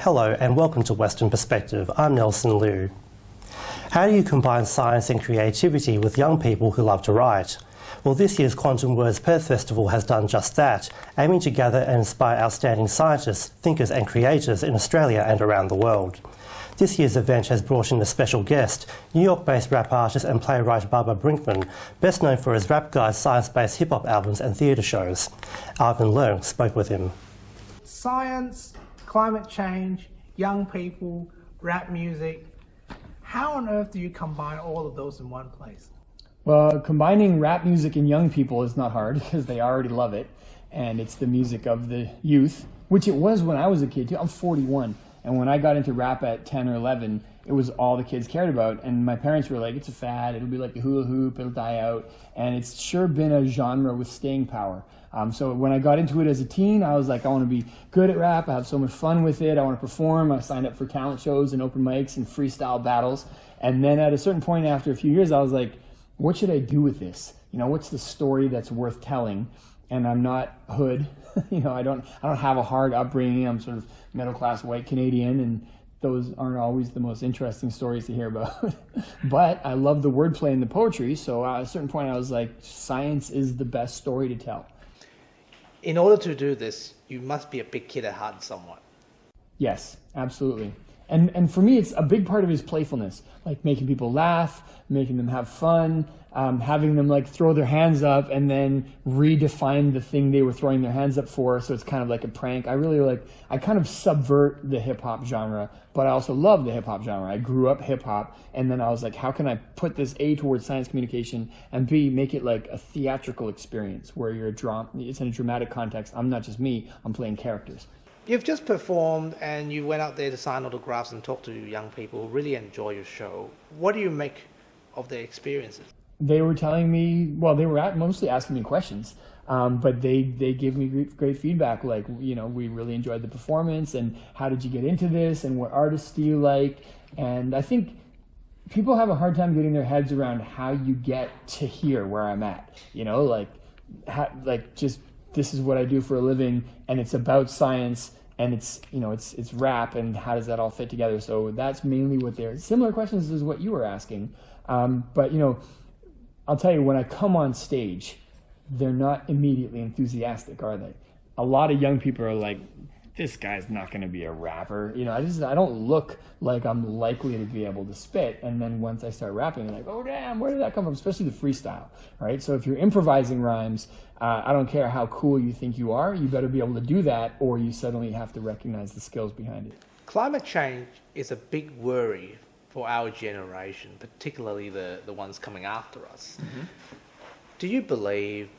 Hello and welcome to Western Perspective. I'm Nelson Liu. How do you combine science and creativity with young people who love to write? Well, this year's Quantum Words Perth Festival has done just that, aiming to gather and inspire outstanding scientists, thinkers and creators in Australia and around the world. This year's event has brought in a special guest, New York-based rap artist and playwright Baba Brinkman, best known for his Rap Guy's science-based hip-hop albums and theatre shows. Ivan Leung spoke with him. Science, climate change, young people, rap music. How on earth do you combine all of those in one place? Well, combining rap music and young people is not hard because they already love it. And it's the music of the youth, which it was when I was a kid too. I'm 41. And when I got into rap at 10 or 11, it was all the kids cared about. And my parents were like, it's a fad. It'll be like the hula hoop. It'll die out. And it's sure been a genre with staying power. So when I got into it as a teen, I was like, I want to be good at rap. I have so much fun with it. I want to perform. I signed up for talent shows and open mics and freestyle battles. And then at a certain point after a few years, I was like, what should I do with this? You know, what's the story that's worth telling? And I'm not hood. You know, I don't have a hard upbringing. I'm sort of middle-class white Canadian, and those aren't always the most interesting stories to hear about. But I love the wordplay and the poetry, so at a certain point I was like, science is the best story to tell. In order to do this, you must be a big kid at heart somewhat. Yes, absolutely. And for me, it's a big part of his playfulness, like making people laugh, making them have fun, having them like throw their hands up and then redefine the thing they were throwing their hands up for. So it's kind of like a prank. I kind of subvert the hip hop genre, but I also love the hip hop genre. I grew up hip hop, and then I was like, how can I put this A towards science communication and B, make it like a theatrical experience where it's in a dramatic context. I'm not just me, I'm playing characters. You've just performed and you went out there to sign autographs and talk to young people who really enjoy your show. What do you make of their experiences? They were telling me, well, they were mostly asking me questions, but they gave me great feedback, like, you know, we really enjoyed the performance, and how did you get into this, and what artists do you like? And I think people have a hard time getting their heads around how you get to here where I'm at, you know, just this is what I do for a living, and it's about science, and it's, you know, it's rap, and how does that all fit together? So that's mainly what they're similar questions as what you were asking. But, you know, I'll tell you, when I come on stage, they're not immediately enthusiastic, are they? A lot of young people are like, this guy's not going to be a rapper. You know, I don't look like I'm likely to be able to spit. And then once I start rapping, they're like, oh, damn, where did that come from? Especially the freestyle, right? So if you're improvising rhymes, I don't care how cool you think you are, you better be able to do that, or you suddenly have to recognize the skills behind it. Climate change is a big worry for our generation, particularly the ones coming after us. Mm-hmm. Do you believe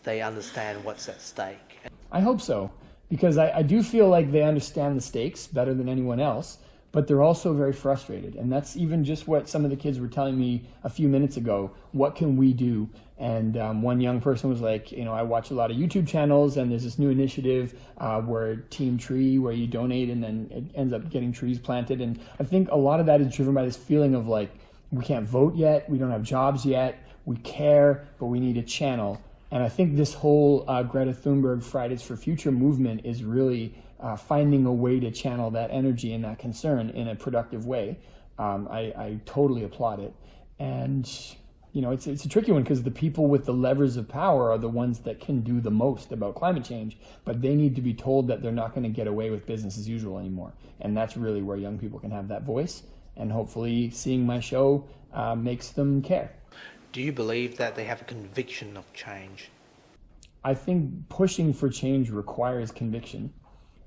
they understand what's at stake? I hope so, because I do feel like they understand the stakes better than anyone else, but they're also very frustrated. And that's even just what some of the kids were telling me a few minutes ago. What can we do? And one young person was like, you know, I watch a lot of YouTube channels, and there's this new initiative where Team Tree, where you donate and then it ends up getting trees planted. And I think a lot of that is driven by this feeling of like, we can't vote yet, we don't have jobs yet, we care, but we need a channel. And I think this whole Greta Thunberg Fridays for Future movement is really finding a way to channel that energy and that concern in a productive way. I totally applaud it. And you know, it's a tricky one because the people with the levers of power are the ones that can do the most about climate change, but they need to be told that they're not going to get away with business as usual anymore. And that's really where young people can have that voice. And hopefully seeing my show makes them care. Do you believe that they have a conviction of change? I think pushing for change requires conviction.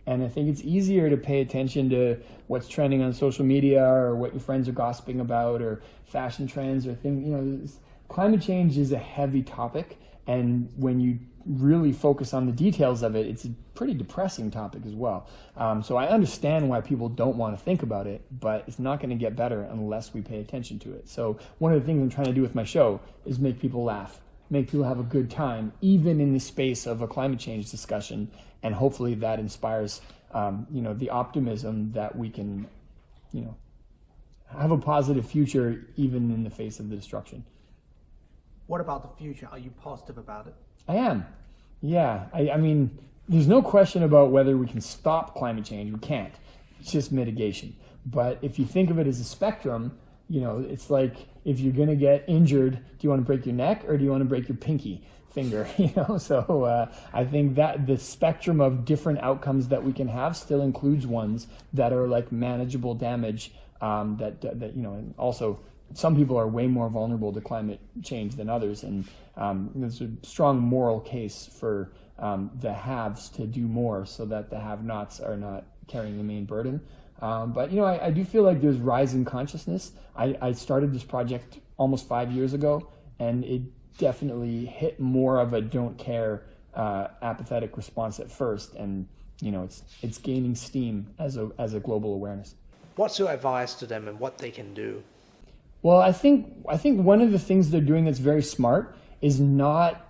And I think it's easier to pay attention to what's trending on social media or what your friends are gossiping about or fashion trends or things. You know, climate change is a heavy topic. And when you really focus on the details of it, it's a pretty depressing topic as well. So I understand why people don't want to think about it, but it's not going to get better unless we pay attention to it. So one of the things I'm trying to do with my show is make people laugh, make people have a good time, even in the space of a climate change discussion. And hopefully that inspires, you know, the optimism that we can, you know, have a positive future even in the face of the destruction. What about the future? Are you positive about it? I am. Yeah. I mean, there's no question about whether we can stop climate change. We can't. just mitigation. But if you think of it as a spectrum, you know, it's like if you're going to get injured, do you want to break your neck or do you want to break your pinky finger? You know, so I think that the spectrum of different outcomes that we can have still includes ones that are like manageable damage. That you know, and also some people are way more vulnerable to climate change than others, and there's a strong moral case for the haves to do more so that the have-nots are not carrying the main burden. But, you know, I do feel like there's rising consciousness. I started this project almost 5 years ago, and it definitely hit more of a don't care, apathetic response at first. And, you know, it's gaining steam as a global awareness. What's your advice to them and what they can do? Well, I think one of the things they're doing that's very smart is not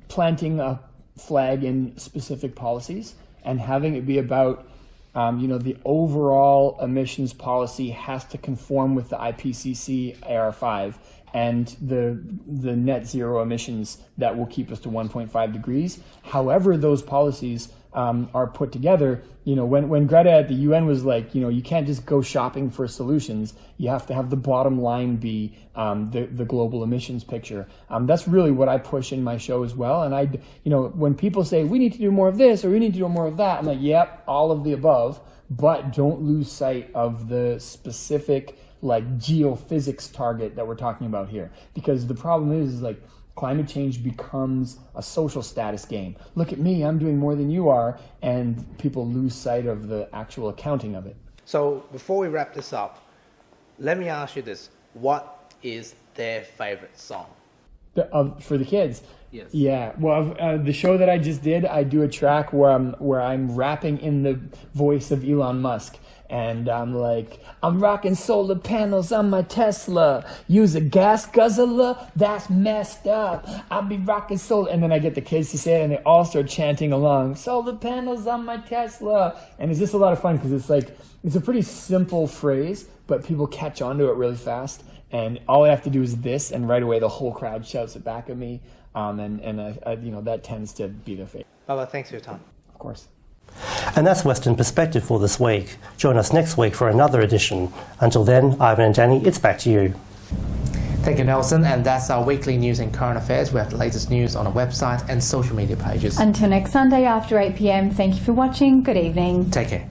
planting a flag in specific policies and having it be about you know, the overall emissions policy has to conform with the IPCC AR5 and the net zero emissions that will keep us to 1.5 degrees. However those policies are put together, you know, when Greta at the UN was like, you know, you can't just go shopping for solutions. You have to have the bottom line be the global emissions picture. That's really what I push in my show as well. And you know, when people say we need to do more of this or we need to do more of that, I'm like, yep, all of the above, but don't lose sight of the specific like geophysics target that we're talking about here. Because the problem is like, climate change becomes a social status game. Look at me, I'm doing more than you are, and people lose sight of the actual accounting of it. So before we wrap this up, let me ask you this. What is their favorite song? For the kids? Yes. Yeah, well, the show that I just did, I do a track where I'm rapping in the voice of Elon Musk. And I'm like, I'm rocking solar panels on my Tesla. Use a gas guzzler? That's messed up. I'll be rocking solar. And then I get the kids to say it, and they all start chanting along, solar panels on my Tesla. And it's just a lot of fun because it's like, it's a pretty simple phrase, but people catch on to it really fast. And all I have to do is this, and right away the whole crowd shouts it back at me. And I, you know, that tends to be their favorite. Baba, thanks for your time. Of course. And that's Western Perspective for this week. Join us next week for another edition. Until then, Ivan and Danny, it's back to you. Thank you, Nelson. And that's our weekly news and current affairs. We have the latest news on our website and social media pages. Until next Sunday after 8 p.m, thank you for watching. Good evening. Take care.